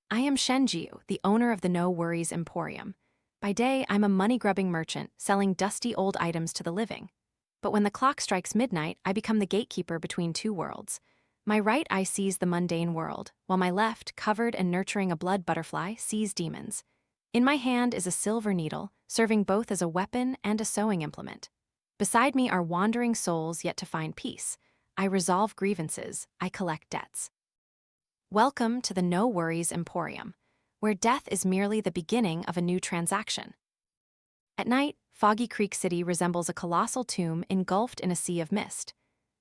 I am Shen Jiu, the owner of the No Worries Emporium. By day, I'm a money-grubbing merchant selling dusty old items to the living. But when the clock strikes midnight, I become the gatekeeper between two worlds. My right eye sees the mundane world, while my left, covered and nurturing a blood butterfly, sees demons. In my hand is a silver needle, serving both as a weapon and a sewing implement. Beside me are wandering souls yet to find peace. I resolve grievances, I collect debts. Welcome to the No Worries Emporium, where death is merely the beginning of a new transaction. At night, Foggy Creek City resembles a colossal tomb engulfed in a sea of mist.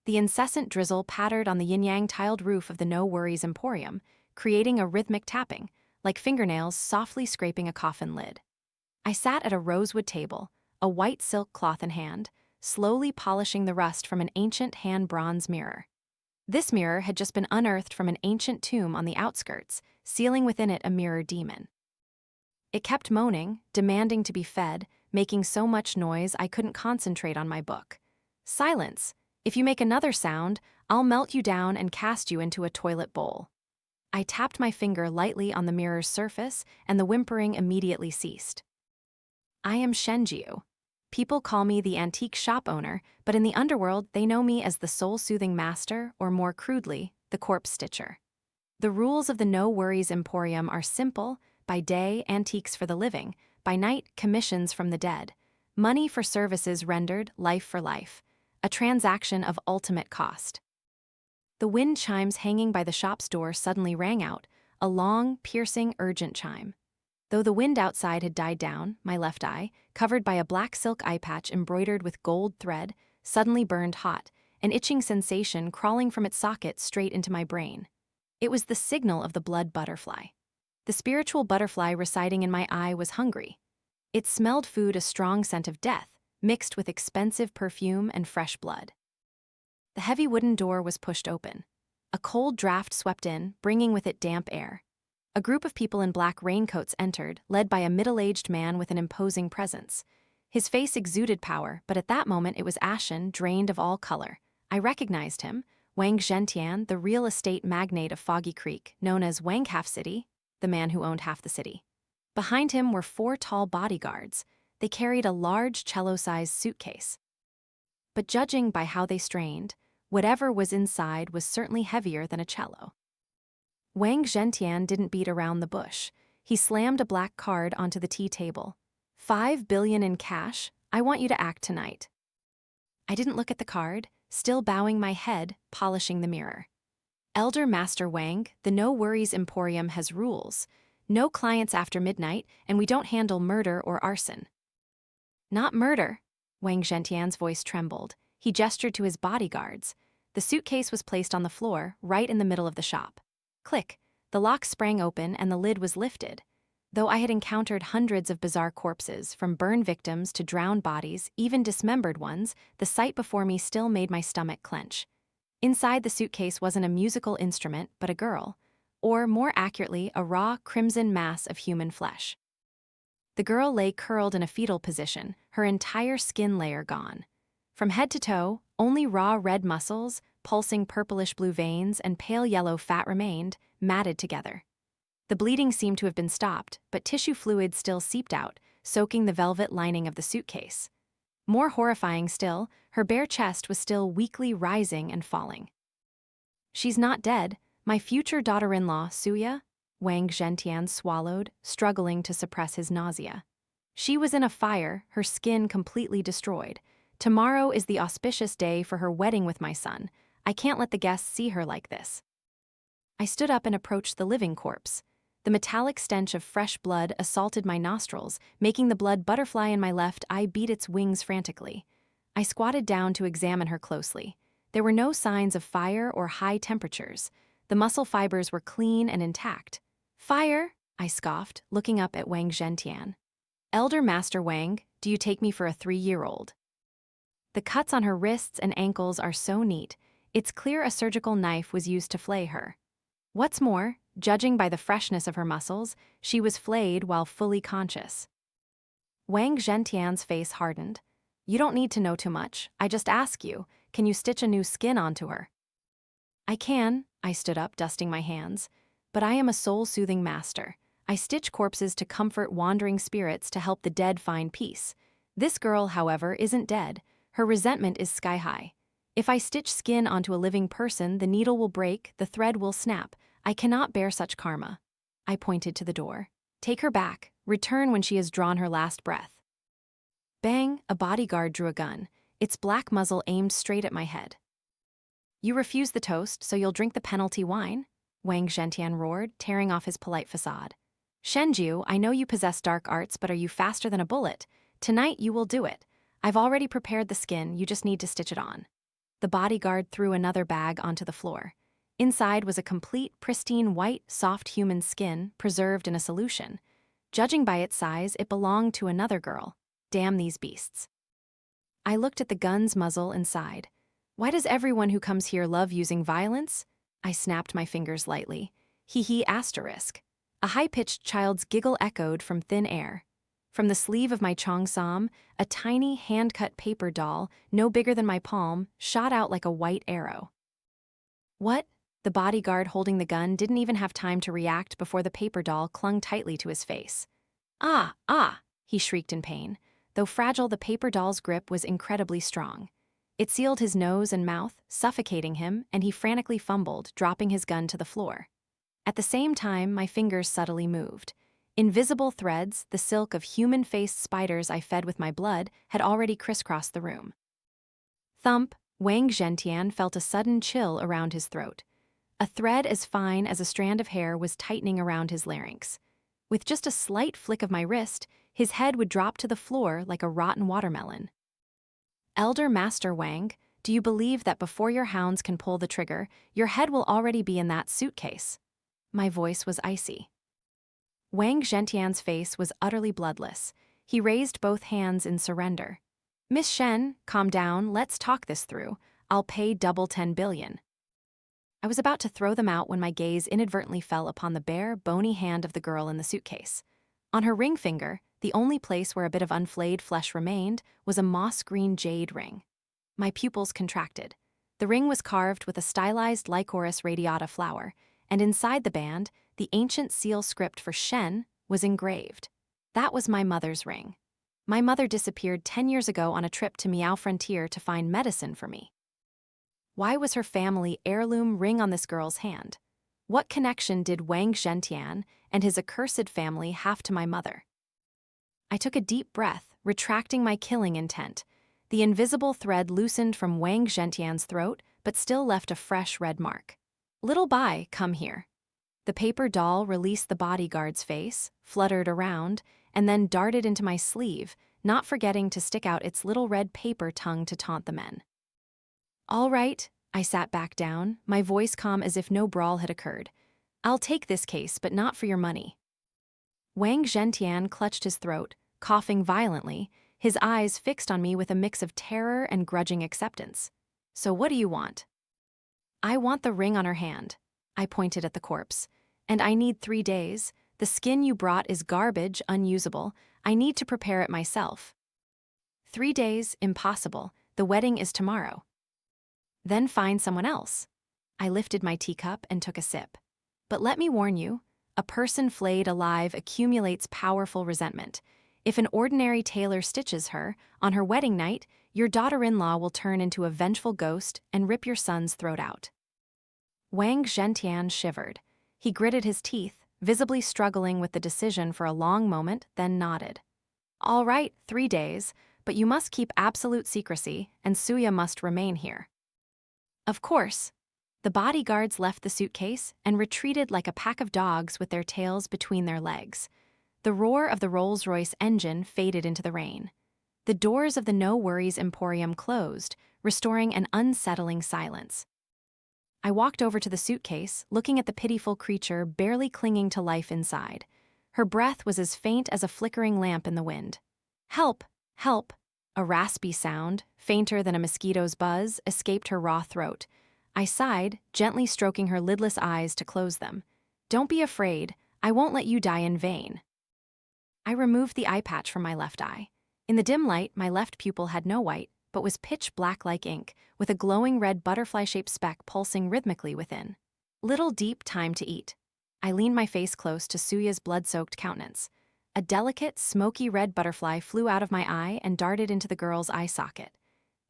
The incessant drizzle pattered on the yin-yang tiled roof of the No Worries Emporium, creating a rhythmic tapping, like fingernails softly scraping a coffin lid. I sat at a rosewood table, a white silk cloth in hand, slowly polishing the rust from an ancient hand-bronze mirror. This mirror had just been unearthed from an ancient tomb on the outskirts, sealing within it a mirror demon. It kept moaning, demanding to be fed, making so much noise I couldn't concentrate on my book. Silence! If you make another sound, I'll melt you down and cast you into a toilet bowl. I tapped my finger lightly on the mirror's surface, and the whimpering immediately ceased. I am Shen Jiu. People call me the antique shop owner, but in the underworld they know me as the soul-soothing master, or more crudely, the corpsestitcher. The rules of the No Worries Emporium are simple: by day, antiques for the living; by night, commissions from the dead. Money for services rendered, life for life. A transaction of ultimate cost. The wind chimes hanging by the shop's door suddenly rang out, a long, piercing, urgent chime. Though the wind outside had died down, my left eye, covered by a black silk eye patch embroidered with gold thread, suddenly burned hot, an itching sensation crawling from its socket straight into my brain. It was the signal of the blood butterfly. The spiritual butterfly residing in my eye was hungry. It smelled food, a strong scent of death, mixed with expensive perfume and fresh blood. The heavy wooden door was pushed open. A cold draft swept in, bringing with it damp air. A group of people in black raincoats entered, led by a middle-aged man with an imposing presence. His face exuded power, but at that moment it was ashen, drained of all color. I recognized him, Wang Zhen-tian, the real estate magnate of Foggy Creek, known as Wang Half City, the man who owned half the city. Behind him were 4 tall bodyguards. They carried a large cello-sized suitcase. But judging by how they strained, whatever was inside was certainly heavier than a cello. Wang Zhen-tian didn't beat around the bush. He slammed a black card onto the tea table. 5 billion in cash. I want you to act tonight. I didn't look at the card, still bowing my head, polishing the mirror. Elder Master Wang, the No Worries Emporium has rules. No clients after midnight, and we don't handle murder or arson. Not murder. Wang Zhen-tian's voice trembled. He gestured to his bodyguards. The suitcase was placed on the floor, right in the middle of the shop. Click, the lock sprang open and the lid was lifted. Though I had encountered hundreds of bizarre corpses, from burned victims to drowned bodies, even dismembered ones, the sight before me still made my stomach clench. Inside the suitcase wasn't a musical instrument, but a girl, or more accurately, a raw, crimson mass of human flesh. The girl lay curled in a fetal position, her entire skin layer gone. From head to toe, only raw red muscles, pulsing purplish-blue veins, and pale yellow fat remained, matted together. The bleeding seemed to have been stopped, but tissue fluid still seeped out, soaking the velvet lining of the suitcase. More horrifying still, her bare chest was still weakly rising and falling. She's not dead. My future daughter-in-law, Suya? Wang Zhen-tian swallowed, struggling to suppress his nausea. She was in a fire, her skin completely destroyed. Tomorrow is the auspicious day for her wedding with my son. I can't let the guests see her like this. I stood up and approached the living corpse. The metallic stench of fresh blood assaulted my nostrils, making the blood butterfly in my left eye beat its wings frantically. I squatted down to examine her closely. There were no signs of fire or high temperatures. The muscle fibers were clean and intact. Fire? I scoffed, looking up at Wang Zhen-tian. Elder Master Wang, do you take me for a 3-year-old? The cuts on her wrists and ankles are so neat. It's clear a surgical knife was used to flay her. What's more, judging by the freshness of her muscles, she was flayed while fully conscious. Wang Zhen-tian's face hardened. You don't need to know too much. I just ask you, can you stitch a new skin onto her? I can. I stood up, dusting my hands. but I am a soul-soothing master. I stitch corpses to comfort wandering spirits to help the dead find peace. This girl, however, isn't dead. Her resentment is sky-high. If I stitch skin onto a living person, the needle will break, the thread will snap. I cannot bear such karma. I pointed to the door. Take her back. Return when she has drawn her last breath. Bang, a bodyguard drew a gun, its black muzzle aimed straight at my head. You refuse the toast, so you'll drink the penalty wine? Wang Zhen-tian roared, tearing off his polite facade. Shen Jiu, I know you possess dark arts, but are you faster than a bullet? Tonight you will do it. I've already prepared the skin, you just need to stitch it on. The bodyguard threw another bag onto the floor. Inside was a complete, pristine, white, soft human skin, preserved in a solution. Judging by its size, it belonged to another girl. Damn these beasts. I looked at the gun's muzzle and sighed. Why does everyone who comes here love using violence? I snapped my fingers lightly. Hee asterisk. A high-pitched child's giggle echoed from thin air. From the sleeve of my cheongsam, a tiny, hand-cut paper doll, no bigger than my palm, shot out like a white arrow. What? The bodyguard holding the gun didn't even have time to react before the paper doll clung tightly to his face. Ah, he shrieked in pain. Though fragile, the paper doll's grip was incredibly strong. It sealed his nose and mouth, suffocating him, and he frantically fumbled, dropping his gun to the floor. At the same time, my fingers subtly moved. Invisible threads, the silk of human-faced spiders I fed with my blood, had already crisscrossed the room. Thump, Wang Zhen-tian felt a sudden chill around his throat. A thread as fine as a strand of hair was tightening around his larynx. With just a slight flick of my wrist, his head would drop to the floor like a rotten watermelon. Elder Master Wang, do you believe that before your hounds can pull the trigger, your head will already be in that suitcase? My voice was icy. Wang Zhen-tian's face was utterly bloodless. He raised both hands in surrender. Miss Shen, calm down, let's talk this through. I'll pay double 10 billion. I was about to throw them out when my gaze inadvertently fell upon the bare, bony hand of the girl in the suitcase. On her ring finger, the only place where a bit of unflayed flesh remained, was a moss-green jade ring. My pupils contracted. The ring was carved with a stylized Lycoris radiata flower, and inside the band, the ancient seal script for Shen was engraved. That was my mother's ring. My mother disappeared 10 years ago on a trip to Miao Frontier to find medicine for me. Why was her family heirloom ring on this girl's hand? What connection did Wang Zhen-tian and his accursed family have to my mother? I took a deep breath, retracting my killing intent. The invisible thread loosened from Wang Zhen-tian's throat, but still left a fresh red mark. Little Bai, come here. The paper doll released the bodyguard's face, fluttered around, and then darted into my sleeve, not forgetting to stick out its little red paper tongue to taunt the men. All right, I sat back down, my voice calm as if no brawl had occurred. I'll take this case, but not for your money. Wang Zhen-tian clutched his throat, coughing violently, his eyes fixed on me with a mix of terror and grudging acceptance. So what do you want? I want the ring on her hand. I pointed at the corpse. And I need 3 days. The skin you brought is garbage, unusable. I need to prepare it myself. 3 days, impossible. The wedding is tomorrow. Then find someone else. I lifted my teacup and took a sip. But let me warn you, a person flayed alive accumulates powerful resentment. If an ordinary tailor stitches her, on her wedding night, your daughter-in-law will turn into a vengeful ghost and rip your son's throat out. Wang Zhen-tian shivered. He gritted his teeth, visibly struggling with the decision for a long moment, then nodded. All right, 3 days, but you must keep absolute secrecy, and Suya must remain here. Of course. The bodyguards left the suitcase and retreated like a pack of dogs with their tails between their legs. The roar of the Rolls-Royce engine faded into the rain. The doors of the No Worries Emporium closed, restoring an unsettling silence. I walked over to the suitcase, looking at the pitiful creature barely clinging to life inside. Her breath was as faint as a flickering lamp in the wind. Help! Help! A raspy sound, fainter than a mosquito's buzz, escaped her raw throat. I sighed, gently stroking her lidless eyes to close them. Don't be afraid. I won't let you die in vain. I removed the eye patch from my left eye. In the dim light, my left pupil had no white, but was pitch black like ink, with a glowing red butterfly-shaped speck pulsing rhythmically within. Little deep time to eat. I leaned my face close to Suya's blood-soaked countenance. A delicate, smoky red butterfly flew out of my eye and darted into the girl's eye socket.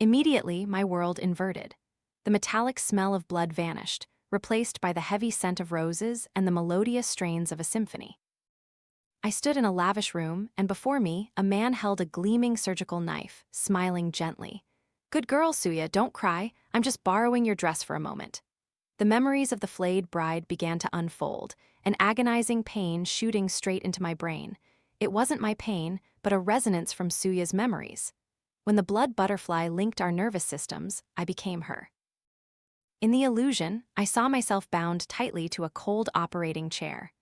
Immediately, my world inverted. The metallic smell of blood vanished, replaced by the heavy scent of roses and the melodious strains of a symphony. I stood in a lavish room, and before me, a man held a gleaming surgical knife, smiling gently. "Good girl, Suya, don't cry. I'm just borrowing your dress for a moment." The memories of the flayed bride began to unfold, an agonizing pain shooting straight into my brain. It wasn't my pain, but a resonance from Suya's memories. When the blood butterfly linked our nervous systems, I became her. In the illusion, I saw myself bound tightly to a cold operating chair.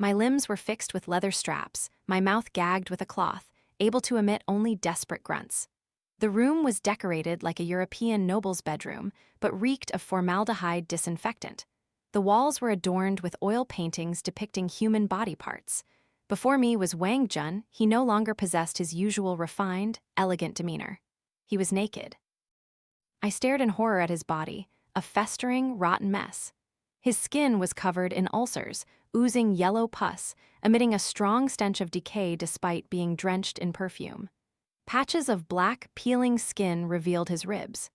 My limbs were fixed with leather straps, my mouth gagged with a cloth, able to emit only desperate grunts. The room was decorated like a European noble's bedroom, but reeked of formaldehyde disinfectant. The walls were adorned with oil paintings depicting human body parts. Before me was Wang Zhen. He no longer possessed his usual refined, elegant demeanor. He was naked. I stared in horror at his body, a festering, rotten mess. His skin was covered in ulcers, oozing yellow pus, emitting a strong stench of decay despite being drenched in perfume. Patches of black, peeling skin revealed his ribs.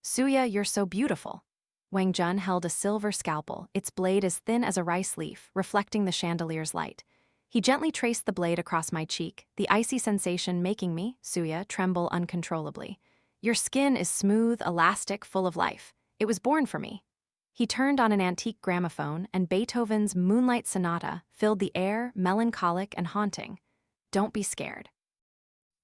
"Suya, you're so beautiful." Wang Zhen held a silver scalpel, its blade as thin as a rice leaf, reflecting the chandelier's light. He gently traced the blade across my cheek, the icy sensation making me, Suya, tremble uncontrollably. "Your skin is smooth, elastic, full of life. It was born for me." He turned on an antique gramophone, and Beethoven's Moonlight Sonata filled the air, melancholic and haunting. "Don't be scared.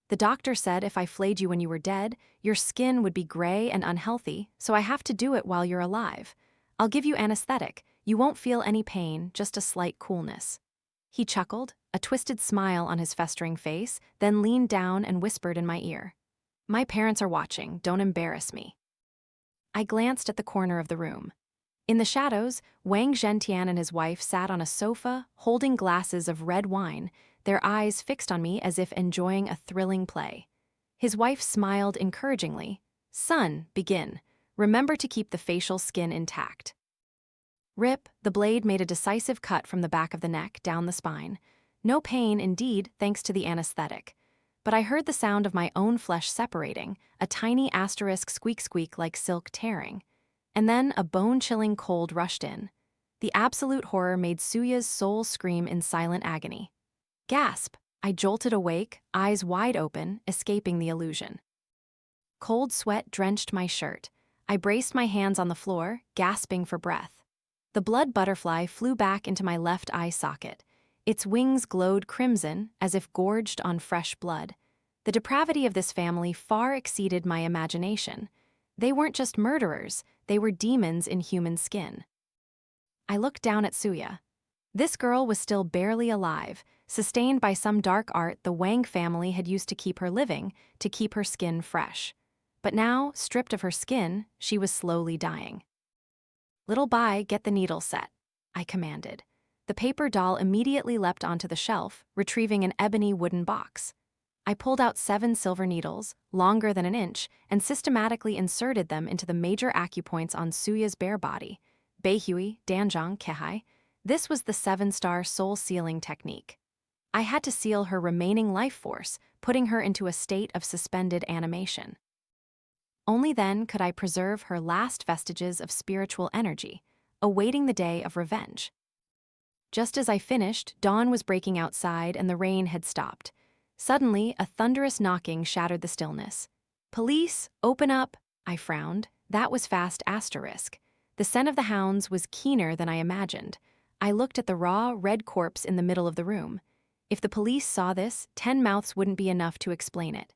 The doctor said if I flayed you when you were dead, your skin would be gray and unhealthy, so I have to do it while you're alive. I'll give you anesthetic. You won't feel any pain, just a slight coolness." He chuckled, a twisted smile on his festering face, then leaned down and whispered in my ear. "My parents are watching. Don't embarrass me." I glanced at the corner of the room. In the shadows, Wang Zhen-tian and his wife sat on a sofa, holding glasses of red wine, their eyes fixed on me as if enjoying a thrilling play. His wife smiled encouragingly. "Son, begin. Remember to keep the facial skin intact." Rip, the blade made a decisive cut from the back of the neck down the spine. No pain, indeed, thanks to the anesthetic. But I heard the sound of my own flesh separating, a tiny asterisk squeak like silk tearing. And then a bone-chilling cold rushed in. The absolute horror made Suya's soul scream in silent agony. Gasp! I jolted awake, eyes wide open, escaping the illusion. Cold sweat drenched my shirt. I braced my hands on the floor, gasping for breath. The blood butterfly flew back into my left eye socket. Its wings glowed crimson, as if gorged on fresh blood. The depravity of this family far exceeded my imagination. They weren't just murderers, they were demons in human skin. I looked down at Suya. This girl was still barely alive, sustained by some dark art the Wang family had used to keep her living, to keep her skin fresh. But now, stripped of her skin, she was slowly dying. "Little Bai, get the needle set," I commanded. The paper doll immediately leapt onto the shelf, retrieving an ebony wooden box. I pulled out 7 silver needles, longer than an inch, and systematically inserted them into the major acupoints on Suya's bare body. Beihui, Danzhang, Kehai. This was the 7-star soul sealing technique. I had to seal her remaining life force, putting her into a state of suspended animation. Only then could I preserve her last vestiges of spiritual energy, awaiting the day of revenge. Just as I finished, dawn was breaking outside and the rain had stopped. Suddenly, a thunderous knocking shattered the stillness. "Police, open up!" I frowned. That was fast asterisk. The scent of the hounds was keener than I imagined. I looked at the raw, red corpse in the middle of the room. If the police saw this, 10 mouths wouldn't be enough to explain it.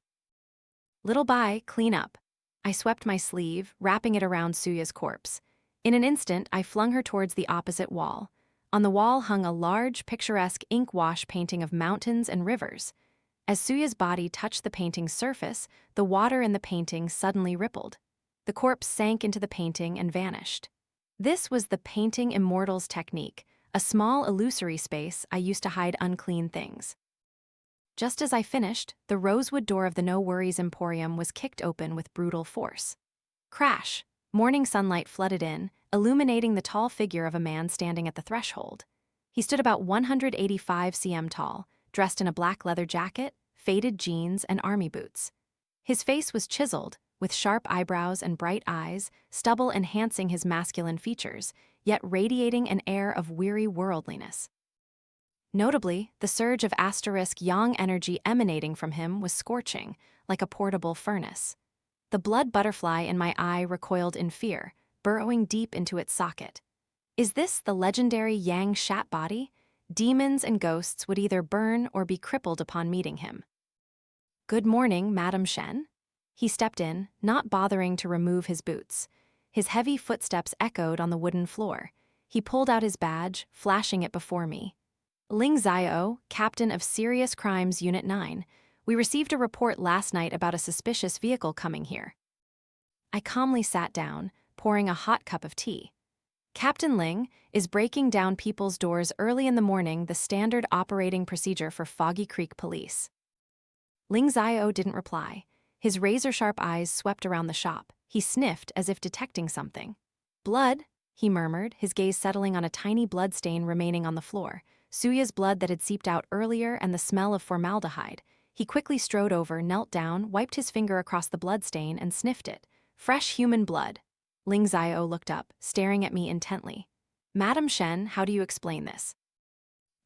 "Little Bai, clean up." I swept my sleeve, wrapping it around Suya's corpse. In an instant, I flung her towards the opposite wall. On the wall hung a large, picturesque ink wash painting of mountains and rivers. As Suya's body touched the painting's surface, the water in the painting suddenly rippled. The corpse sank into the painting and vanished. This was the painting immortal's technique, a small illusory space I used to hide unclean things. Just as I finished, the rosewood door of the No Worries Emporium was kicked open with brutal force. Crash! Morning sunlight flooded in, illuminating the tall figure of a man standing at the threshold. He stood about 185 cm tall, dressed in a black leather jacket, faded jeans, and army boots. His face was chiseled, with sharp eyebrows and bright eyes, stubble enhancing his masculine features, yet radiating an air of weary worldliness. Notably, the surge of yang energy emanating from him was scorching, like a portable furnace. The blood butterfly in my eye recoiled in fear, burrowing deep into its socket. Is this the legendary Yang Shat body? Demons and ghosts would either burn or be crippled upon meeting him. "Good morning, Madam Shen." He stepped in, not bothering to remove his boots. His heavy footsteps echoed on the wooden floor. He pulled out his badge, flashing it before me. "Ling Xiao, Captain of Serious Crimes Unit 9. We received a report last night about a suspicious vehicle coming here." I calmly sat down, pouring a hot cup of tea. "Captain Ling is breaking down people's doors early in the morning, the standard operating procedure for Foggy Creek Police." Ling Xiao didn't reply. His razor-sharp eyes swept around the shop. He sniffed as if detecting something. "Blood," he murmured, his gaze settling on a tiny blood stain remaining on the floor. Suya's blood that had seeped out earlier and the smell of formaldehyde. He quickly strode over, knelt down, wiped his finger across the blood stain, and sniffed it. Fresh human blood. Ling Xiao looked up, staring at me intently. "Madam Shen, how do you explain this?"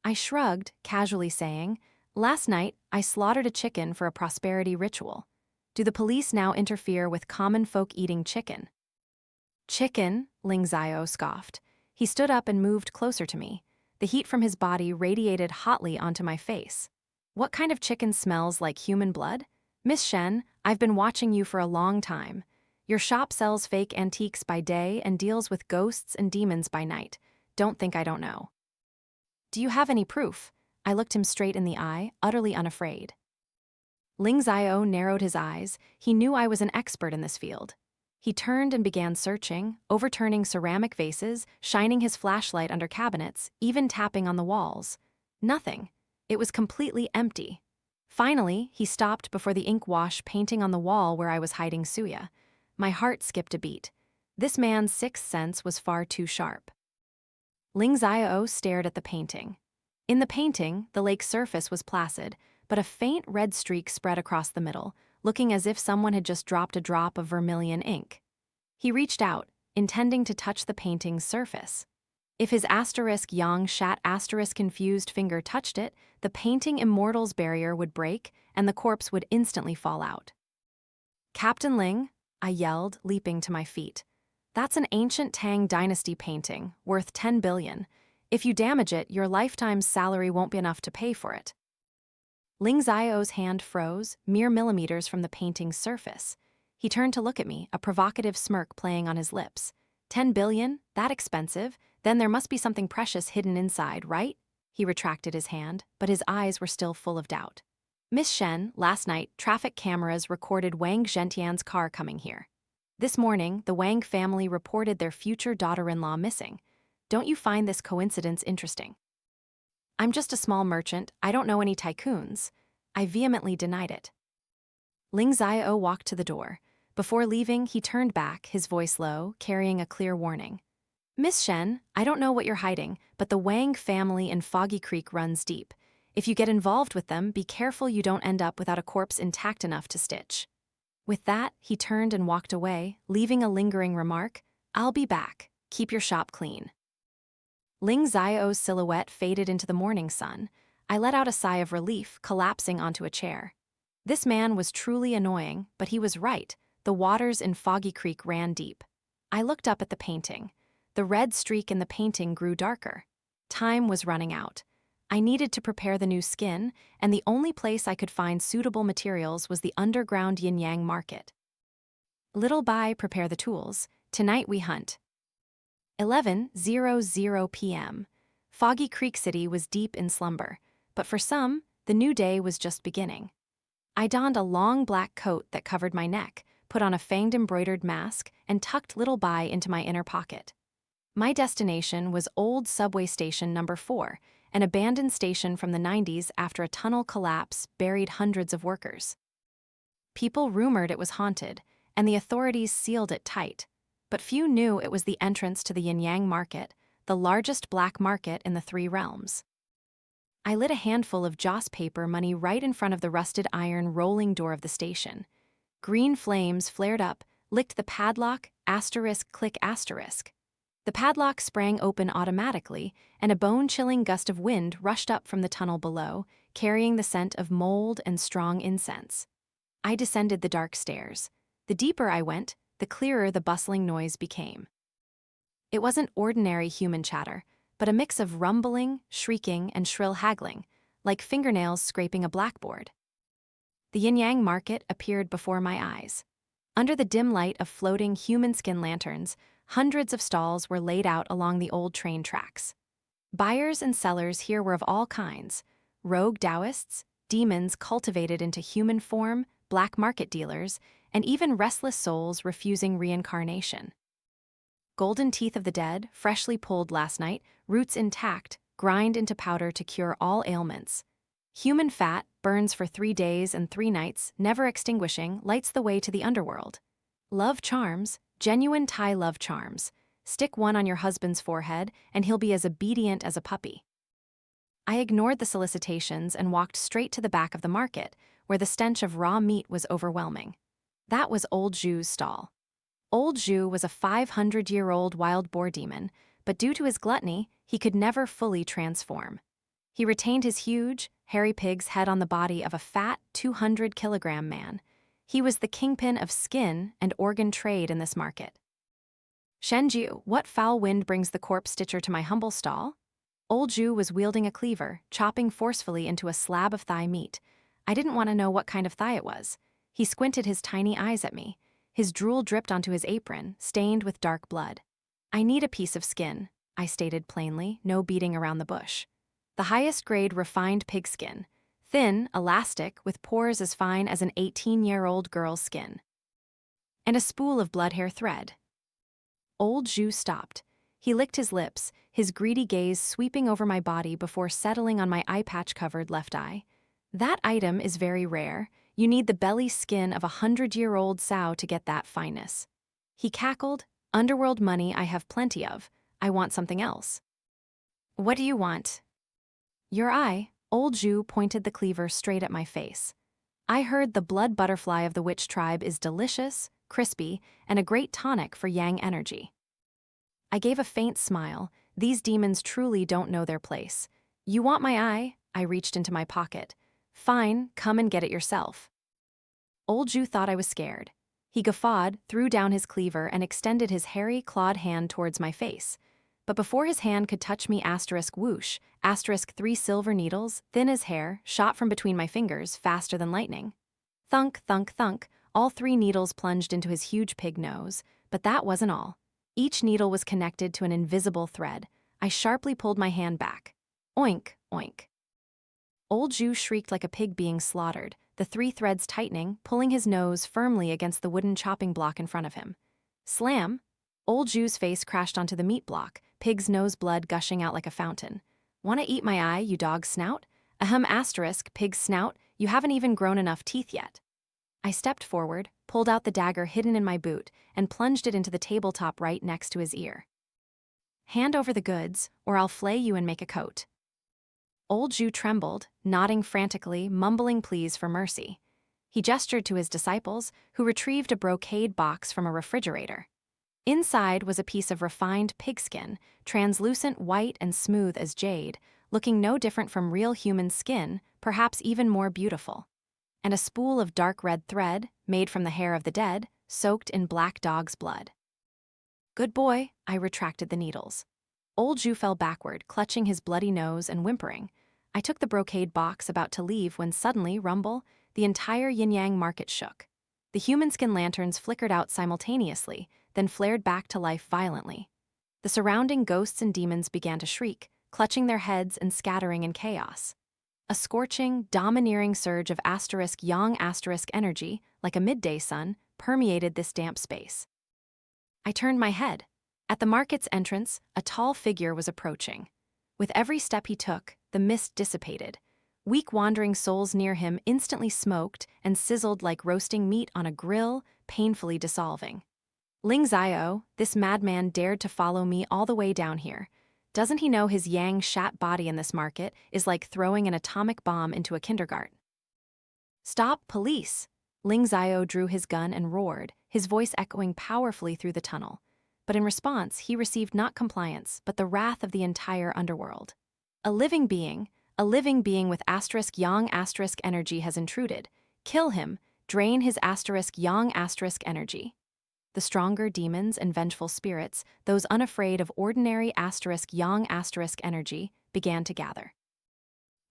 I shrugged, casually saying, "Last night, I slaughtered a chicken for a prosperity ritual. Do the police now interfere with common folk eating chicken?" "Chicken?" Ling Xiao scoffed. He stood up and moved closer to me. The heat from his body radiated hotly onto my face. "What kind of chicken smells like human blood? Miss Shen, I've been watching you for a long time. Your shop sells fake antiques by day and deals with ghosts and demons by night. Don't think I don't know." "Do you have any proof?" I looked him straight in the eye, utterly unafraid. Ling Xiao narrowed his eyes. He knew I was an expert in this field. He turned and began searching, overturning ceramic vases, shining his flashlight under cabinets, even tapping on the walls. Nothing. It was completely empty. Finally, he stopped before the ink wash painting on the wall where I was hiding Suya. My heart skipped a beat. This man's sixth sense was far too sharp. Ling Xiao stared at the painting. In the painting, the lake's surface was placid, but a faint red streak spread across the middle, looking as if someone had just dropped a drop of vermilion ink. He reached out, intending to touch the painting's surface. If his Yang Shat confused finger touched it, the painting immortal's barrier would break, and the corpse would instantly fall out. "Captain Ling," I yelled, leaping to my feet. "That's an ancient Tang Dynasty painting, worth 10 billion. If you damage it, your lifetime's salary won't be enough to pay for it." Ling Xiao's hand froze, mere millimeters from the painting's surface. He turned to look at me, a provocative smirk playing on his lips. 10 billion? That expensive? Then there must be something precious hidden inside, right? He retracted his hand, but his eyes were still full of doubt. "Miss Shen, last night, traffic cameras recorded Wang Zhen-tian's car coming here. This morning, the Wang family reported their future daughter-in-law missing. Don't you find this coincidence interesting?" "I'm just a small merchant. I don't know any tycoons." I vehemently denied it. Ling Xiao walked to the door. Before leaving, he turned back, his voice low, carrying a clear warning. "Miss Shen, I don't know what you're hiding, but the Wang family in Foggy Creek runs deep. If you get involved with them, be careful you don't end up without a corpse intact enough to stitch." With that, he turned and walked away, leaving a lingering remark, "I'll be back. Keep your shop clean." Ling Xiao's silhouette faded into the morning sun. I let out a sigh of relief, collapsing onto a chair. This man was truly annoying, but he was right. The waters in Foggy Creek ran deep. I looked up at the painting. The red streak in the painting grew darker. Time was running out. I needed to prepare the new skin, and the only place I could find suitable materials was the underground yin-yang market. Little Bai, prepare the tools. Tonight we hunt. 11:00 p.m. Foggy Creek City was deep in slumber, but for some, the new day was just beginning. I donned a long black coat that covered my neck, put on a fanged embroidered mask, and tucked Little Bai into my inner pocket. My destination was Old Subway Station Number 4, an abandoned station from the 90s after a tunnel collapse buried hundreds of workers. People rumored it was haunted, and the authorities sealed it tight. But few knew it was the entrance to the yin-yang market, the largest black market in the Three Realms. I lit a handful of joss paper money right in front of the rusted iron rolling door of the station. Green flames flared up, licked the padlock, *click*. The padlock sprang open automatically, and a bone-chilling gust of wind rushed up from the tunnel below, carrying the scent of mold and strong incense. I descended the dark stairs. The deeper I went, the clearer the bustling noise became. It wasn't ordinary human chatter, but a mix of rumbling, shrieking, and shrill haggling, like fingernails scraping a blackboard. The yin-yang market appeared before my eyes. Under the dim light of floating human skin lanterns, hundreds of stalls were laid out along the old train tracks. Buyers and sellers here were of all kinds: rogue Taoists, demons cultivated into human form, black market dealers, and even restless souls refusing reincarnation. Golden teeth of the dead, freshly pulled last night, roots intact, grind into powder to cure all ailments. Human fat, burns for 3 days and 3 nights, never extinguishing, lights the way to the underworld. Love charms, genuine Thai love charms. Stick one on your husband's forehead, and he'll be as obedient as a puppy. I ignored the solicitations and walked straight to the back of the market, where the stench of raw meat was overwhelming. That was Old Jiu's stall. Old Jiu was a 500-year-old wild boar demon, but due to his gluttony, he could never fully transform. He retained his huge, hairy pig's head on the body of a fat, 200-kilogram man. He was the kingpin of skin and organ trade in this market. Shen Jiu, what foul wind brings the corpsestitcher to my humble stall? Old Jiu was wielding a cleaver, chopping forcefully into a slab of thigh meat. I didn't want to know what kind of thigh it was. He squinted his tiny eyes at me. His drool dripped onto his apron, stained with dark blood. I need a piece of skin, I stated plainly, no beating around the bush. The highest grade refined pig skin, thin, elastic, with pores as fine as an 18-year-old girl's skin. And a spool of blood hair thread. Old Jiu stopped. He licked his lips, his greedy gaze sweeping over my body before settling on my eye-patch-covered left eye. That item is very rare. You need the belly skin of a 100-year-old sow to get that fineness. He cackled, underworld money I have plenty of. I want something else. What do you want? Your eye. Old Jiu pointed the cleaver straight at my face. I heard the blood butterfly of the witch tribe is delicious, crispy, and a great tonic for yang energy. I gave a faint smile. These demons truly don't know their place. You want my eye? I reached into my pocket. Fine, come and get it yourself. Old Jiu thought I was scared. He guffawed, threw down his cleaver, and extended his hairy, clawed hand towards my face. But before his hand could touch me, whoosh, 3 silver needles, thin as hair, shot from between my fingers, faster than lightning. Thunk, thunk, thunk, all 3 needles plunged into his huge pig nose, but that wasn't all. Each needle was connected to an invisible thread. I sharply pulled my hand back. Oink, oink. Old Jiu shrieked like a pig being slaughtered, the 3 threads tightening, pulling his nose firmly against the wooden chopping block in front of him. Slam! Old Jiu's face crashed onto the meat block, pig's nose blood gushing out like a fountain. Wanna eat my eye, you dog's snout? Ahem, pig's snout, you haven't even grown enough teeth yet. I stepped forward, pulled out the dagger hidden in my boot, and plunged it into the tabletop right next to his ear. Hand over the goods, or I'll flay you and make a coat. Old Jiu trembled, nodding frantically, mumbling pleas for mercy. He gestured to his disciples, who retrieved a brocade box from a refrigerator. Inside was a piece of refined pigskin, translucent, white, and smooth as jade, looking no different from real human skin, perhaps even more beautiful. And a spool of dark red thread, made from the hair of the dead, soaked in black dog's blood. Good boy, I retracted the needles. Old Jiu fell backward, clutching his bloody nose and whimpering. I took the brocade box about to leave when suddenly, rumble, the entire yin-yang market shook. The human skin lanterns flickered out simultaneously, then flared back to life violently. The surrounding ghosts and demons began to shriek, clutching their heads and scattering in chaos. A scorching, domineering surge of yang energy, like a midday sun, permeated this damp space. I turned my head. At the market's entrance, a tall figure was approaching. With every step he took, the mist dissipated. Weak wandering souls near him instantly smoked and sizzled like roasting meat on a grill, painfully dissolving. Ling Xiao, this madman dared to follow me all the way down here. Doesn't he know his Yang Shat body in this market is like throwing an atomic bomb into a kindergarten? Stop, police! Ling Xiao drew his gun and roared, his voice echoing powerfully through the tunnel. But in response, he received not compliance, but the wrath of the entire underworld. A living being with asterisk yang asterisk energy has intruded. Kill him, drain his asterisk yang asterisk energy. The stronger demons and vengeful spirits, those unafraid of ordinary asterisk yang asterisk energy, began to gather.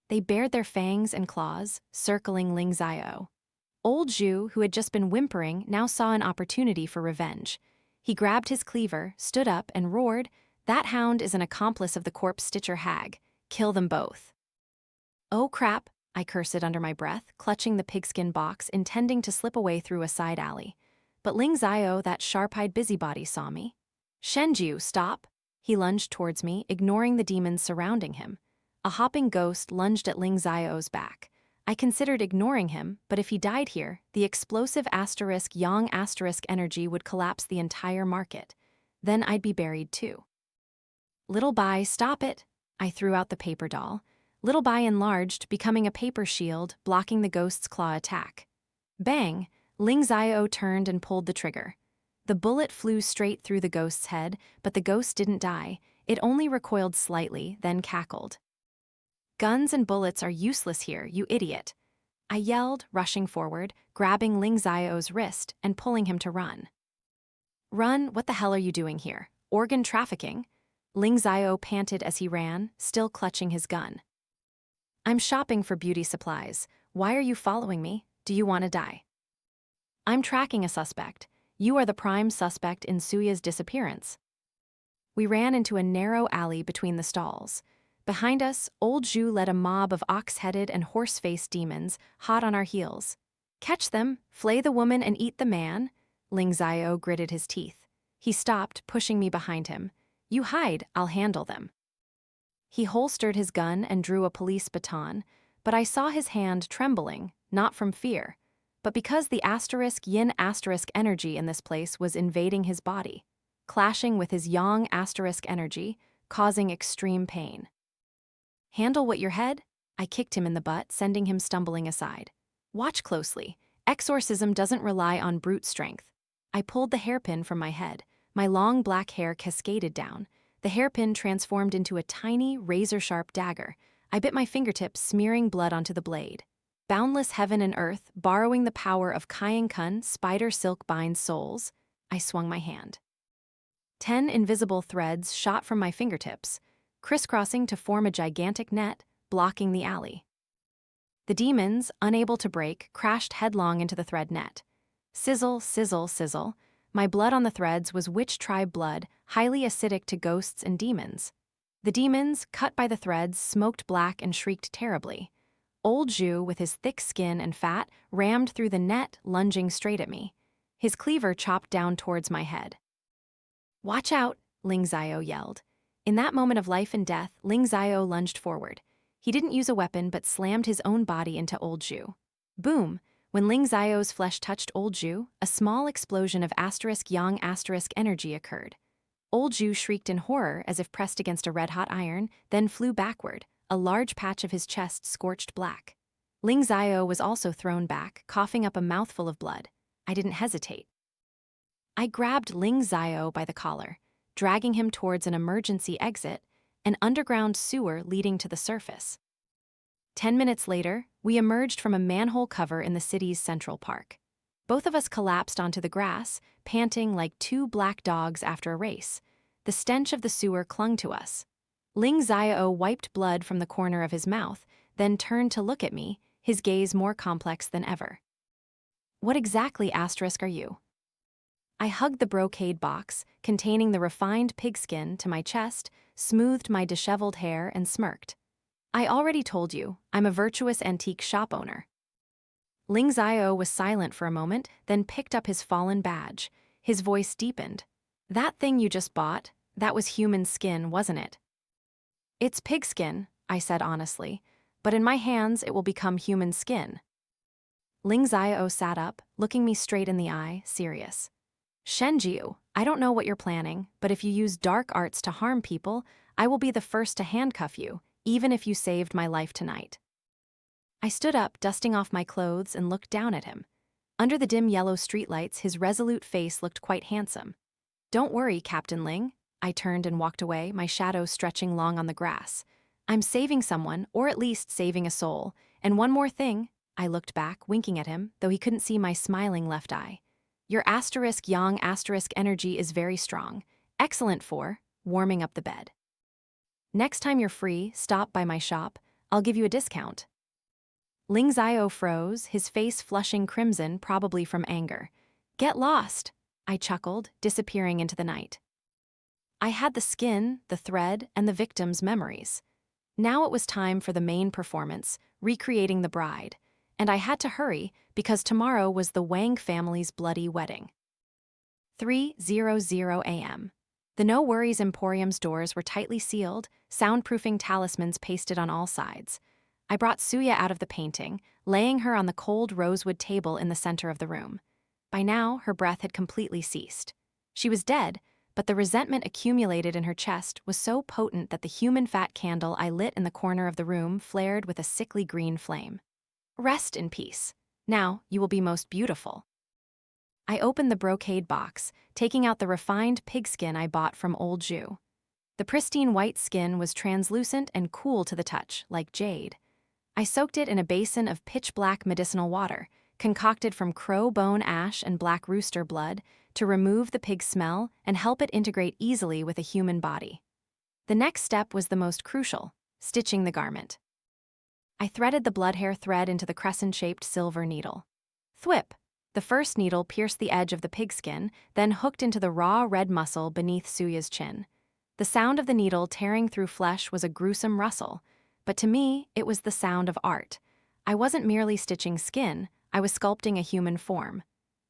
They bared their fangs and claws, circling Ling Xiao. Old Jiu, who had just been whimpering, now saw an opportunity for revenge. He grabbed his cleaver, stood up, and roared, "That hound is an accomplice of the corpsestitcher hag. Kill them both." "Oh crap," I cursed under my breath, clutching the pigskin box, intending to slip away through a side alley. But Ling Xiao, that sharp-eyed busybody, saw me. "Shen Jiu, stop!" He lunged towards me, ignoring the demons surrounding him. A hopping ghost lunged at Ling Xiao's back. I considered ignoring him, but if he died here, the explosive asterisk yang asterisk energy would collapse the entire market. Then I'd be buried too. "Little Bai, stop it!" I threw out the paper doll. Little Bai enlarged, becoming a paper shield, blocking the ghost's claw attack. Bang! Ling Xiao turned and pulled the trigger. The bullet flew straight through the ghost's head, but the ghost didn't die. It only recoiled slightly, then cackled. "Guns and bullets are useless here, you idiot!" I yelled, rushing forward, grabbing Ling Xiao's wrist and pulling him to run. "Run? What the hell are you doing here? Organ trafficking?" Ling Xiao panted as he ran, still clutching his gun. "I'm shopping for beauty supplies. Why are you following me? Do you want to die?" "I'm tracking a suspect. You are the prime suspect in Suya's disappearance." We ran into a narrow alley between the stalls. Behind us, old Zhu led a mob of ox-headed and horse-faced demons, hot on our heels. "Catch them, flay the woman and eat the man," Ling Xiao gritted his teeth. He stopped, pushing me behind him. "You hide, I'll handle them." He holstered his gun and drew a police baton, but I saw his hand trembling, not from fear, but because the asterisk yin asterisk energy in this place was invading his body, clashing with his yang asterisk energy, causing extreme pain. "Handle what your head?" I kicked him in the butt, sending him stumbling aside. "Watch closely. Exorcism doesn't rely on brute strength." I pulled the hairpin from my head. My long black hair cascaded down. The hairpin transformed into a tiny, razor-sharp dagger. I bit my fingertips, smearing blood onto the blade. Boundless heaven and earth, borrowing the power of Kyan Kun, spider silk binds souls, I swung my hand. 10 invisible threads shot from my fingertips, crisscrossing to form a gigantic net, blocking the alley. The demons, unable to break, crashed headlong into the thread net. Sizzle, sizzle, sizzle. My blood on the threads was witch tribe blood, highly acidic to ghosts and demons. The demons, cut by the threads, smoked black and shrieked terribly. Old Zhu, with his thick skin and fat, rammed through the net, lunging straight at me. His cleaver chopped down towards my head. "Watch out," Ling Xiao yelled. In that moment of life and death, Ling Xiao lunged forward. He didn't use a weapon but slammed his own body into Old Zhu. Boom! When Ling Xiao's flesh touched Old Zhu, a small explosion of asterisk yang asterisk energy occurred. Old Zhu shrieked in horror as if pressed against a red-hot iron, then flew backward, a large patch of his chest scorched black. Ling Xiao was also thrown back, coughing up a mouthful of blood. I didn't hesitate. I grabbed Ling Xiao by the collar, dragging him towards an emergency exit, an underground sewer leading to the surface. 10 minutes later, we emerged from a manhole cover in the city's Central Park. Both of us collapsed onto the grass, panting like two black dogs after a race. The stench of the sewer clung to us. Ling Xiao wiped blood from the corner of his mouth, then turned to look at me, his gaze more complex than ever. "What exactly asterisk are you?" I hugged the brocade box, containing the refined pigskin, to my chest, smoothed my disheveled hair, and smirked. "I already told you, I'm a virtuous antique shop owner." Ling Xiao was silent for a moment, then picked up his fallen badge. His voice deepened. "That thing you just bought, that was human skin, wasn't it?" "It's pigskin," I said honestly, "but in my hands it will become human skin." Ling Xiao sat up, looking me straight in the eye, serious. "Shen Jiu, I don't know what you're planning, but if you use dark arts to harm people, I will be the first to handcuff you, even if you saved my life tonight." I stood up, dusting off my clothes, and looked down at him. Under the dim yellow streetlights, his resolute face looked quite handsome. "Don't worry, Captain Ling." I turned and walked away, my shadow stretching long on the grass. "I'm saving someone, or at least saving a soul. And one more thing." I looked back, winking at him, though he couldn't see my smiling left eye. "Your *yang energy is very strong. Excellent for warming up the bed. Next time you're free, stop by my shop. I'll give you a discount." Ling Xiao froze, his face flushing crimson, probably from anger. "Get lost," I chuckled, disappearing into the night. I had the skin, the thread, and the victim's memories. Now it was time for the main performance, recreating the bride. And I had to hurry, because tomorrow was the Wang family's bloody wedding. 3:00 a.m. The No Worries Emporium's doors were tightly sealed, soundproofing talismans pasted on all sides. I brought Suya out of the painting, laying her on the cold rosewood table in the center of the room. By now, her breath had completely ceased. She was dead, but the resentment accumulated in her chest was so potent that the human fat candle I lit in the corner of the room flared with a sickly green flame. "Rest in peace. Now you will be most beautiful." I opened the brocade box, taking out the refined pigskin I bought from Old Jiu. The pristine white skin was translucent and cool to the touch, like jade. I soaked it in a basin of pitch-black medicinal water, concocted from crow bone ash and black rooster blood, to remove the pig's smell and help it integrate easily with a human body. The next step was the most crucial: stitching the garment. I threaded the blood-hair thread into the crescent-shaped silver needle. Thwip! The first needle pierced the edge of the pigskin, then hooked into the raw red muscle beneath Suya's chin. The sound of the needle tearing through flesh was a gruesome rustle, but to me, it was the sound of art. I wasn't merely stitching skin, I was sculpting a human form.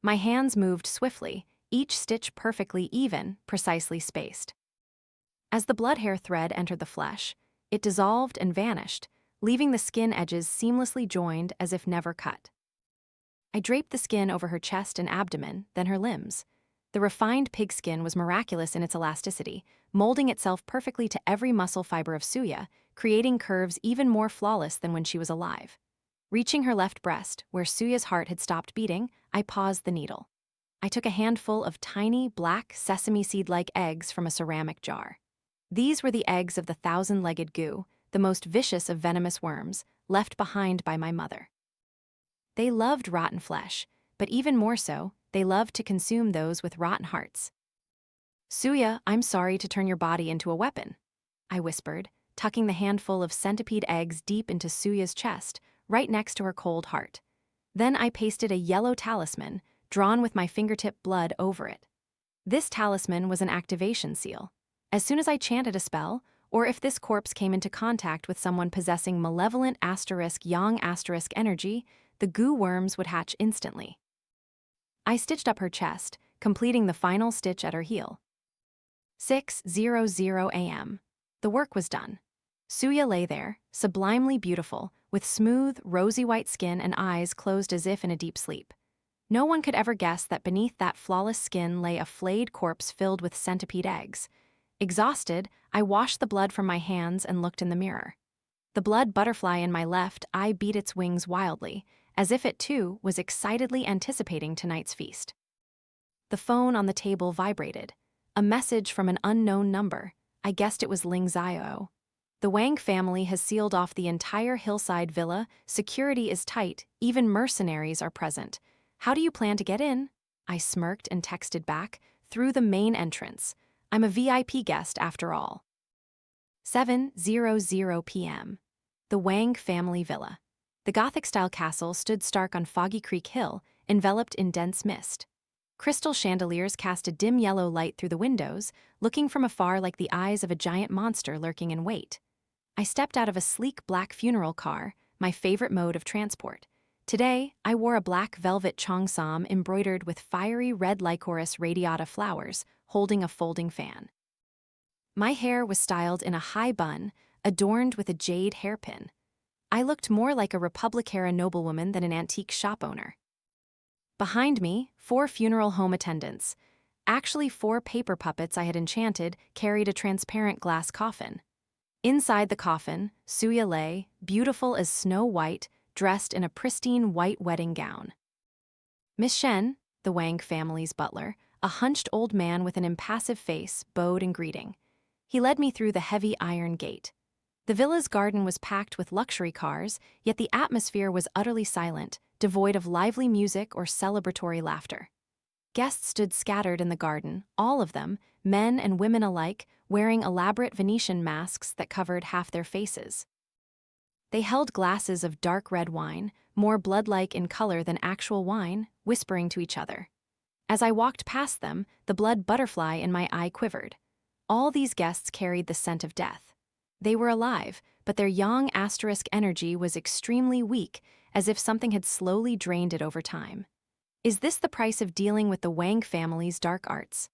My hands moved swiftly, each stitch perfectly even, precisely spaced. As the blood-hair thread entered the flesh, it dissolved and vanished, leaving the skin edges seamlessly joined as if never cut. I draped the skin over her chest and abdomen, then her limbs. The refined pigskin was miraculous in its elasticity, molding itself perfectly to every muscle fiber of Suya, creating curves even more flawless than when she was alive. Reaching her left breast, where Suya's heart had stopped beating, I paused the needle. I took a handful of tiny, black, sesame seed-like eggs from a ceramic jar. These were the eggs of the thousand-legged goo, the most vicious of venomous worms, left behind by my mother. They loved rotten flesh, but even more so, they loved to consume those with rotten hearts. "Suya, I'm sorry to turn your body into a weapon," I whispered, tucking the handful of centipede eggs deep into Suya's chest, right next to her cold heart. Then I pasted a yellow talisman, drawn with my fingertip blood over it. This talisman was an activation seal. As soon as I chanted a spell, or if this corpse came into contact with someone possessing malevolent *yang energy, the goo worms would hatch instantly. I stitched up her chest, completing the final stitch at her heel. 6:00 a.m. The work was done. Suya lay there, sublimely beautiful, with smooth, rosy white skin and eyes closed as if in a deep sleep. No one could ever guess that beneath that flawless skin lay a flayed corpse filled with centipede eggs. Exhausted, I washed the blood from my hands and looked in the mirror. The blood butterfly in my left eye beat its wings wildly, as if it too was excitedly anticipating tonight's feast. The phone on the table vibrated. A message from an unknown number. I guessed it was Ling Xiao. "The Wang family has sealed off the entire hillside villa. Security is tight, even mercenaries are present. How do you plan to get in?" I smirked and texted back, "Through the main entrance. I'm a VIP guest after all." 7:00 p.m. The Wang family villa. The Gothic-style castle stood stark on Foggy Creek Hill, enveloped in dense mist. Crystal chandeliers cast a dim yellow light through the windows, looking from afar like the eyes of a giant monster lurking in wait. I stepped out of a sleek black funeral car, my favorite mode of transport. Today, I wore a black velvet cheongsam embroidered with fiery red lycoris radiata flowers, holding a folding fan. My hair was styled in a high bun, adorned with a jade hairpin. I looked more like a Republic-era noblewoman than an antique shop owner. Behind me, 4 funeral home attendants. Actually, 4 paper puppets I had enchanted carried a transparent glass coffin. Inside the coffin, Suya lay, beautiful as Snow White, dressed in a pristine white wedding gown. Miss Shen, the Wang family's butler, a hunched old man with an impassive face, bowed in greeting. He led me through the heavy iron gate. The villa's garden was packed with luxury cars, yet the atmosphere was utterly silent, devoid of lively music or celebratory laughter. Guests stood scattered in the garden, all of them, men and women alike, wearing elaborate Venetian masks that covered half their faces. They held glasses of dark red wine, more blood-like in color than actual wine, whispering to each other. As I walked past them, the blood butterfly in my eye quivered. All these guests carried the scent of death. They were alive, but their yang asterisk energy was extremely weak, as if something had slowly drained it over time. Is this the price of dealing with the Wang family's dark arts?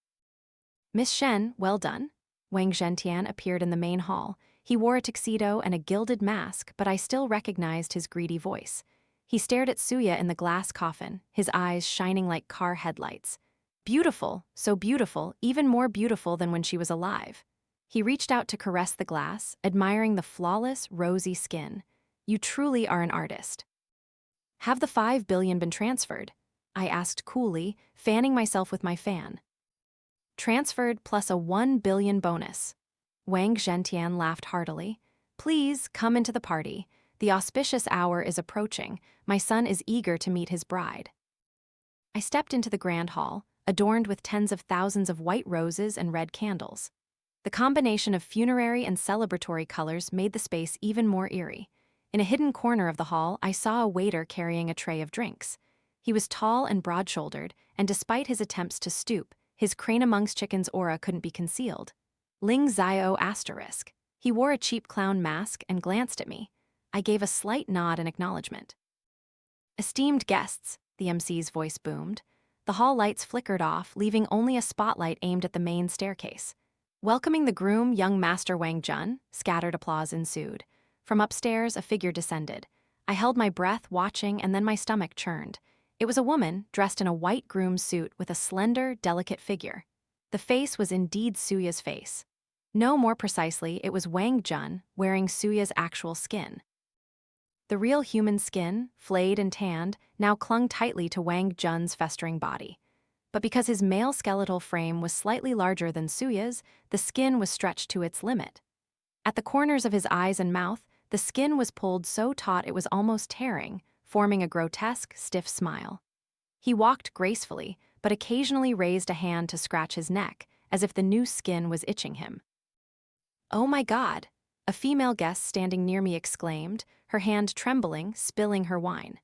Miss Shen, well done. Wang Zhen-tian appeared in the main hall. He wore a tuxedo and a gilded mask, but I still recognized his greedy voice. He stared at Suya in the glass coffin, his eyes shining like car headlights. Beautiful, so beautiful, even more beautiful than when she was alive. He reached out to caress the glass, admiring the flawless, rosy skin. You truly are an artist. Have the 5 billion been transferred? I asked coolly, fanning myself with my fan. Transferred plus a 1 billion bonus. Wang Zhen-tian laughed heartily. Please come into the party. The auspicious hour is approaching. My son is eager to meet his bride. I stepped into the grand hall, adorned with tens of thousands of white roses and red candles. The combination of funerary and celebratory colors made the space even more eerie. In a hidden corner of the hall, I saw a waiter carrying a tray of drinks. He was tall and broad-shouldered, and despite his attempts to stoop, his crane amongst chickens aura couldn't be concealed. Ling Xiao asterisk. He wore a cheap clown mask and glanced at me. I gave a slight nod in acknowledgement. Esteemed guests, the MC's voice boomed. The hall lights flickered off, leaving only a spotlight aimed at the main staircase. Welcoming the groom, young Master Wang Zhen, scattered applause ensued. From upstairs, a figure descended. I held my breath, watching, and then my stomach churned. It was a woman, dressed in a white groom's suit with a slender, delicate figure. The face was indeed Suya's face. No, more precisely, it was Wang Zhen, wearing Suya's actual skin. The real human skin, flayed and tanned, now clung tightly to Wang Zhen's festering body. But because his male skeletal frame was slightly larger than Suya's, the skin was stretched to its limit. At the corners of his eyes and mouth, the skin was pulled so taut it was almost tearing, forming a grotesque, stiff smile. He walked gracefully, but occasionally raised a hand to scratch his neck, as if the new skin was itching him. "Oh my God!" a female guest standing near me exclaimed, her hand trembling, spilling her wine.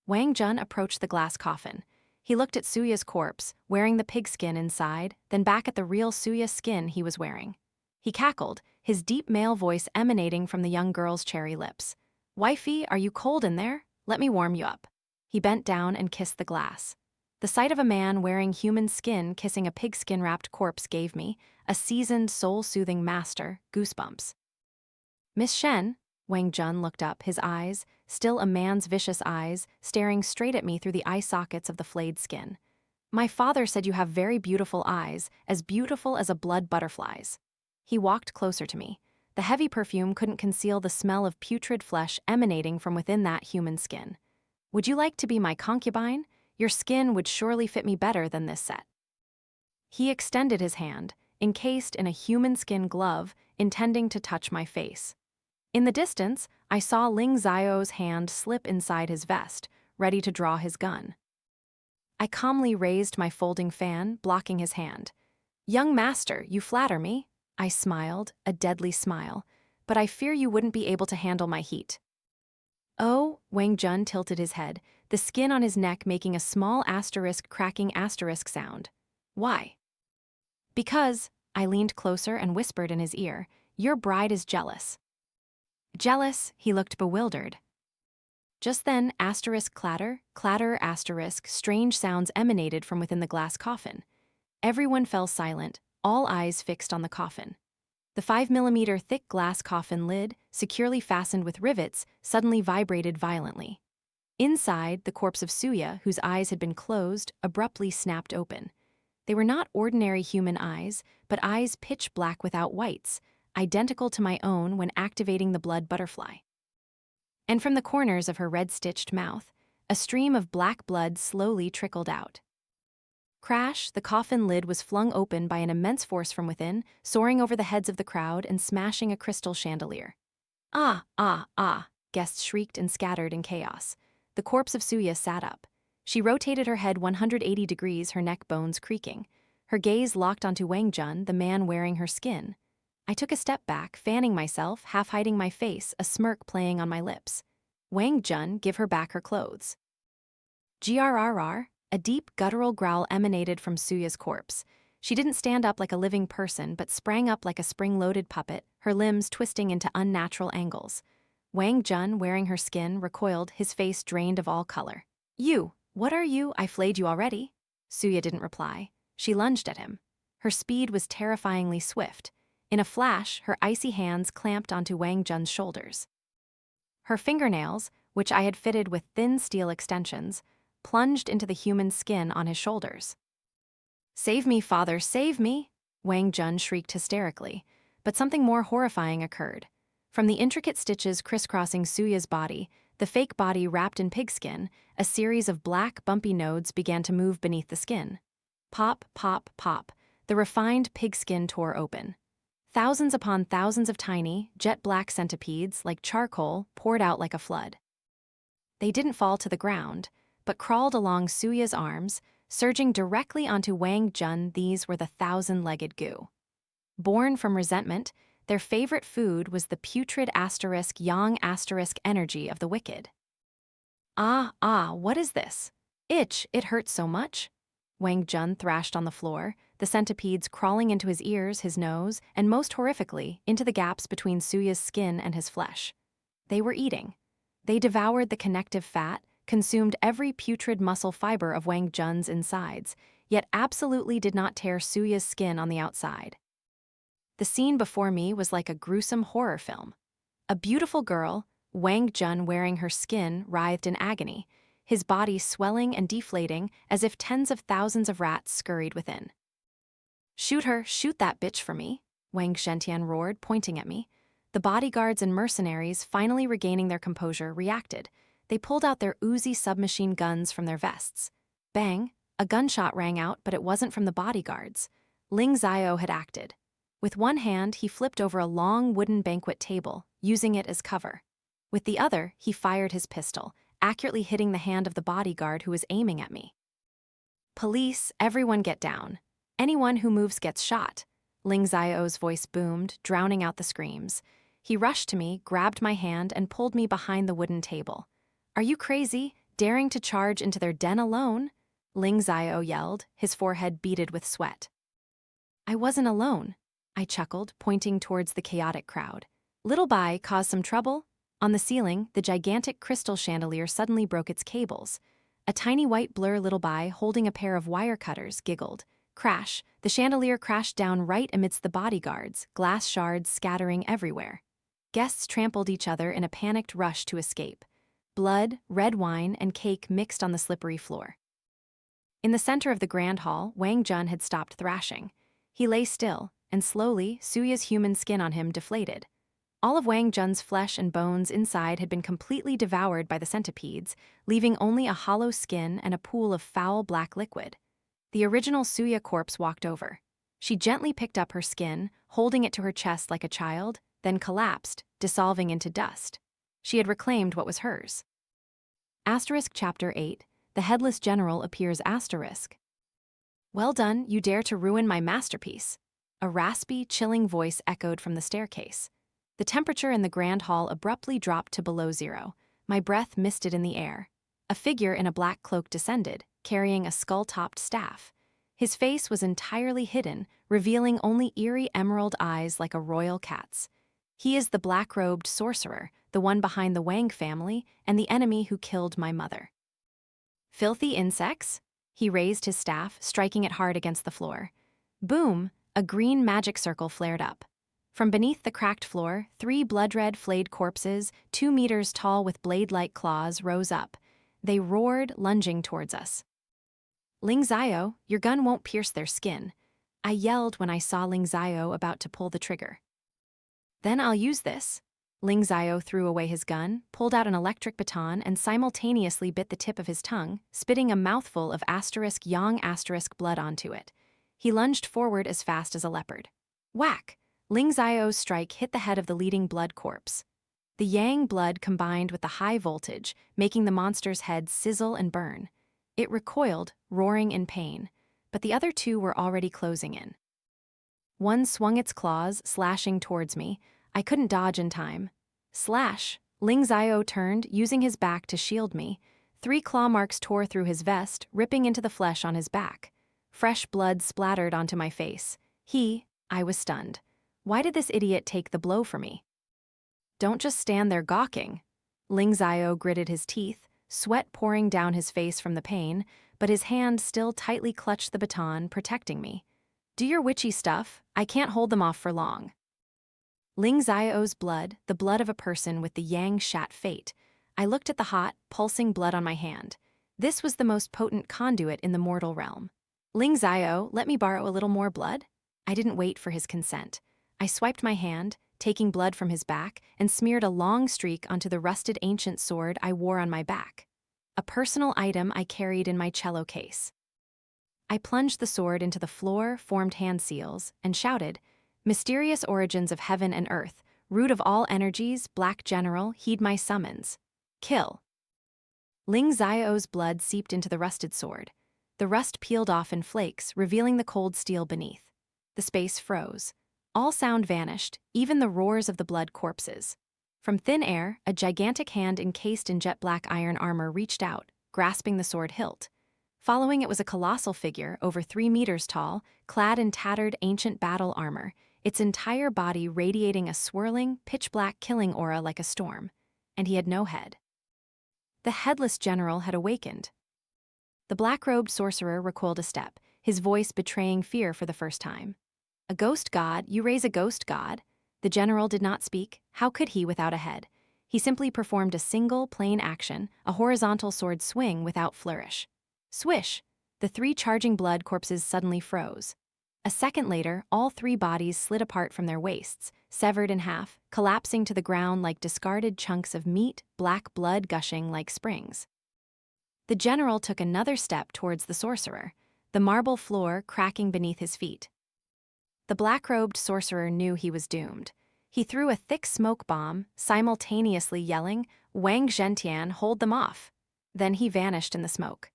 Wang Zhen approached the glass coffin. He looked at Suya's corpse, wearing the pigskin inside, then back at the real Suya skin he was wearing. He cackled, his deep male voice emanating from the young girl's cherry lips. "Wifey, are you cold in there? Let me warm you up." He bent down and kissed the glass. The sight of a man wearing human skin kissing a pigskin-wrapped corpse gave me, a seasoned, soul-soothing master, goosebumps. "Miss Shen," Wang Zhen looked up, his eyes, still a man's vicious eyes, staring straight at me through the eye sockets of the flayed skin. "My father said you have very beautiful eyes, as beautiful as a blood butterfly's." He walked closer to me. The heavy perfume couldn't conceal the smell of putrid flesh emanating from within that human skin. "Would you like to be my concubine? Your skin would surely fit me better than this set." He extended his hand, encased in a human skin glove, intending to touch my face. In the distance, I saw Ling Xiao's hand slip inside his vest, ready to draw his gun. I calmly raised my folding fan, blocking his hand. "Young master, you flatter me." I smiled, a deadly smile, "but I fear you wouldn't be able to handle my heat." "Oh," Wang Zhen tilted his head, the skin on his neck making a small asterisk cracking asterisk sound. "Why?" "Because," I leaned closer and whispered in his ear, "your bride is jealous." "Jealous?" He looked bewildered. Just then, asterisk clatter, clatter asterisk, strange sounds emanated from within the glass coffin. Everyone fell silent, all eyes fixed on the coffin. The 5mm thick glass coffin lid, securely fastened with rivets, suddenly vibrated violently. Inside, the corpse of Suya, whose eyes had been closed, abruptly snapped open. They were not ordinary human eyes, but eyes pitch black without whites, identical to my own when activating the blood butterfly. And from the corners of her red-stitched mouth, a stream of black blood slowly trickled out. Crash, the coffin lid was flung open by an immense force from within, soaring over the heads of the crowd and smashing a crystal chandelier. Ah, ah, ah, guests shrieked and scattered in chaos. The corpse of Suya sat up. She rotated her head 180 degrees, her neck bones creaking. Her gaze locked onto Wang Zhen, the man wearing her skin. I took a step back, fanning myself, half hiding my face, a smirk playing on my lips. Wang Zhen, give her back her clothes. Grrr, a deep, guttural growl emanated from Suya's corpse. She didn't stand up like a living person, but sprang up like a spring-loaded puppet, her limbs twisting into unnatural angles. Wang Zhen, wearing her skin, recoiled, his face drained of all color. You, what are you? I flayed you already? Suya didn't reply. She lunged at him. Her speed was terrifyingly swift. In a flash, her icy hands clamped onto Wang Zhen's shoulders. Her fingernails, which I had fitted with thin steel extensions, plunged into the human skin on his shoulders. Save me, father, save me! Wang Zhen shrieked hysterically, but something more horrifying occurred. From the intricate stitches crisscrossing Suya's body, the fake body wrapped in pigskin, a series of black, bumpy nodes began to move beneath the skin. Pop, pop, pop, the refined pigskin tore open. Thousands upon thousands of tiny, jet-black centipedes, like charcoal, poured out like a flood. They didn't fall to the ground, but crawled along Suya's arms, surging directly onto Wang Zhen. These were the thousand-legged goo. Born from resentment, their favorite food was the putrid Yang energy of the wicked. Ah, what is this? Itch, it hurts so much? Wang Zhen thrashed on the floor, the centipedes crawling into his ears, his nose, and most horrifically, into the gaps between Suya's skin and his flesh. They were eating. They devoured the connective fat, consumed every putrid muscle fiber of Wang Zhen's insides, yet absolutely did not tear Suya's skin on the outside. The scene before me was like a gruesome horror film. A beautiful girl, Wang Zhen wearing her skin, writhed in agony, his body swelling and deflating as if tens of thousands of rats scurried within. Shoot her, shoot that bitch for me, Wang Zhen-tian roared, pointing at me. The bodyguards and mercenaries, finally regaining their composure, reacted. They pulled out their Uzi submachine guns from their vests. Bang! A gunshot rang out, but it wasn't from the bodyguards. Ling Xiao had acted. With one hand, he flipped over a long wooden banquet table, using it as cover. With the other, he fired his pistol, accurately hitting the hand of the bodyguard who was aiming at me. Police, everyone get down. Anyone who moves gets shot. Ling Xiao's voice boomed, drowning out the screams. He rushed to me, grabbed my hand, and pulled me behind the wooden table. Are you crazy, daring to charge into their den alone? Ling Xiao yelled, his forehead beaded with sweat. I wasn't alone, I chuckled, pointing towards the chaotic crowd. Little Bai caused some trouble? On the ceiling, the gigantic crystal chandelier suddenly broke its cables. A tiny white blur Little Bai, holding a pair of wire cutters, giggled. Crash, the chandelier crashed down right amidst the bodyguards, glass shards scattering everywhere. Guests trampled each other in a panicked rush to escape. Blood, red wine, and cake mixed on the slippery floor. In the center of the grand hall, Wang Zhen had stopped thrashing. He lay still, and slowly, Suya's human skin on him deflated. All of Wang Zhen's flesh and bones inside had been completely devoured by the centipedes, leaving only a hollow skin and a pool of foul black liquid. The original Suya corpse walked over. She gently picked up her skin, holding it to her chest like a child, then collapsed, dissolving into dust. She had reclaimed what was hers. Chapter 8, The Headless General appears *. Well done, you dare to ruin my masterpiece. A raspy, chilling voice echoed from the staircase. The temperature in the grand hall abruptly dropped to below zero. My breath misted in the air. A figure in a black cloak descended, carrying a skull-topped staff. His face was entirely hidden, revealing only eerie emerald eyes like a royal cat's. He is the black-robed sorcerer, the one behind the Wang family, and the enemy who killed my mother. Filthy insects? He raised his staff, striking it hard against the floor. Boom! A green magic circle flared up. From beneath the cracked floor, 3 blood-red flayed corpses, 2 meters tall with blade-like claws, rose up. They roared, lunging towards us. Ling Xiao, your gun won't pierce their skin. I yelled when I saw Ling Xiao about to pull the trigger. Then I'll use this. Ling Xiao threw away his gun, pulled out an electric baton, and simultaneously bit the tip of his tongue, spitting a mouthful of Yang blood onto it. He lunged forward as fast as a leopard. Whack! Ling Xiao's strike hit the head of the leading blood corpse. The Yang blood combined with the high voltage, making the monster's head sizzle and burn. It recoiled, roaring in pain, but the other two were already closing in. One swung its claws, slashing towards me. I couldn't dodge in time. Slash! Ling Xiao turned, using his back to shield me. 3 claw marks tore through his vest, ripping into the flesh on his back. Fresh blood splattered onto my face. I was stunned. Why did this idiot take the blow for me? Don't just stand there gawking. Ling Xiao gritted his teeth, sweat pouring down his face from the pain, but his hand still tightly clutched the baton, protecting me. Do your witchy stuff, I can't hold them off for long. Ling Xiao's blood, the blood of a person with the Yang Shat fate. I looked at the hot, pulsing blood on my hand. This was the most potent conduit in the mortal realm. Ling Xiao, let me borrow a little more blood? I didn't wait for his consent. I swiped my hand, taking blood from his back, and smeared a long streak onto the rusted ancient sword I wore on my back. A personal item I carried in my cello case. I plunged the sword into the floor-formed hand seals and shouted, "Mysterious origins of heaven and earth, root of all energies, Black General, heed my summons. Kill." Ling Xiao's blood seeped into the rusted sword. The rust peeled off in flakes, revealing the cold steel beneath. The space froze. All sound vanished, even the roars of the blood corpses. From thin air, a gigantic hand encased in jet-black iron armor reached out, grasping the sword hilt. Following it was a colossal figure, over 3 meters tall, clad in tattered ancient battle armor, its entire body radiating a swirling, pitch-black killing aura like a storm. And he had no head. The headless general had awakened. The black-robed sorcerer recoiled a step, his voice betraying fear for the first time. "A ghost god? You raise a ghost god?" The general did not speak. How could he without a head? He simply performed a single, plain action, a horizontal sword swing without flourish. Swish! The 3 charging blood corpses suddenly froze. A second later, all 3 bodies slid apart from their waists, severed in half, collapsing to the ground like discarded chunks of meat, black blood gushing like springs. The general took another step towards the sorcerer, the marble floor cracking beneath his feet. The black-robed sorcerer knew he was doomed. He threw a thick smoke bomb, simultaneously yelling, "Wang Zhen-tian, hold them off!" Then he vanished in the smoke.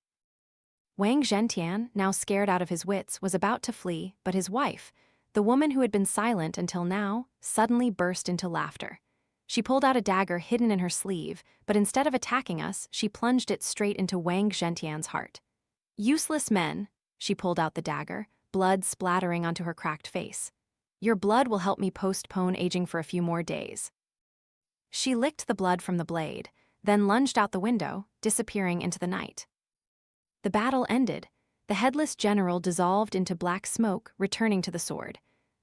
Wang Zhen-tian, now scared out of his wits, was about to flee, but his wife, the woman who had been silent until now, suddenly burst into laughter. She pulled out a dagger hidden in her sleeve, but instead of attacking us, she plunged it straight into Wang Zhen-tian's heart. "Useless men," she pulled out the dagger, blood splattering onto her cracked face. "Your blood will help me postpone aging for a few more days." She licked the blood from the blade, then lunged out the window, disappearing into the night. The battle ended. The headless general dissolved into black smoke, returning to the sword.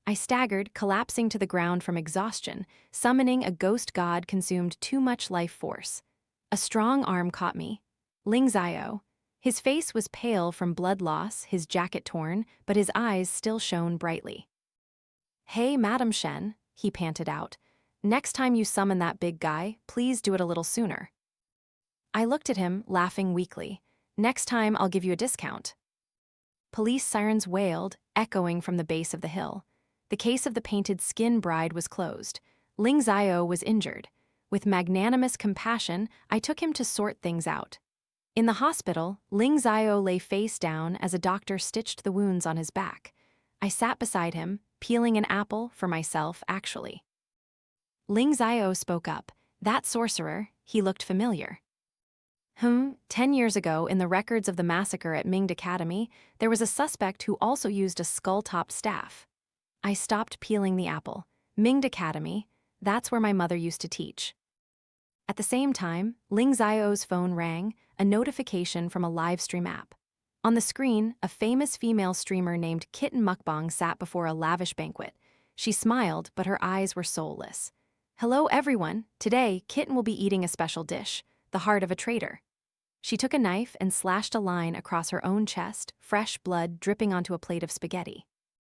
I staggered, collapsing to the ground from exhaustion. Summoning a ghost god consumed too much life force. A strong arm caught me. Ling Xiao. His face was pale from blood loss, his jacket torn, but his eyes still shone brightly. "Hey, Madam Shen," he panted out. "Next time you summon that big guy, please do it a little sooner." I looked at him, laughing weakly. "Next time I'll give you a discount." Police sirens wailed, echoing from the base of the hill. The case of the painted skin bride was closed. Ling Xiao was injured. With magnanimous compassion, I took him to sort things out. In the hospital, Ling Xiao lay face down as a doctor stitched the wounds on his back. I sat beside him, peeling an apple for myself, actually. Ling Xiao spoke up. "That sorcerer, he looked familiar." 10 years ago, in the records of the massacre at Mingde Academy, there was a suspect who also used a skull-topped staff. I stopped peeling the apple. Mingde Academy, that's where my mother used to teach. At the same time, Ling Xiao's phone rang, a notification from a livestream app. On the screen, a famous female streamer named Kitten Mukbang sat before a lavish banquet. She smiled, but her eyes were soulless. "Hello everyone, today Kitten will be eating a special dish, the heart of a traitor." She took a knife and slashed a line across her own chest, fresh blood dripping onto a plate of spaghetti.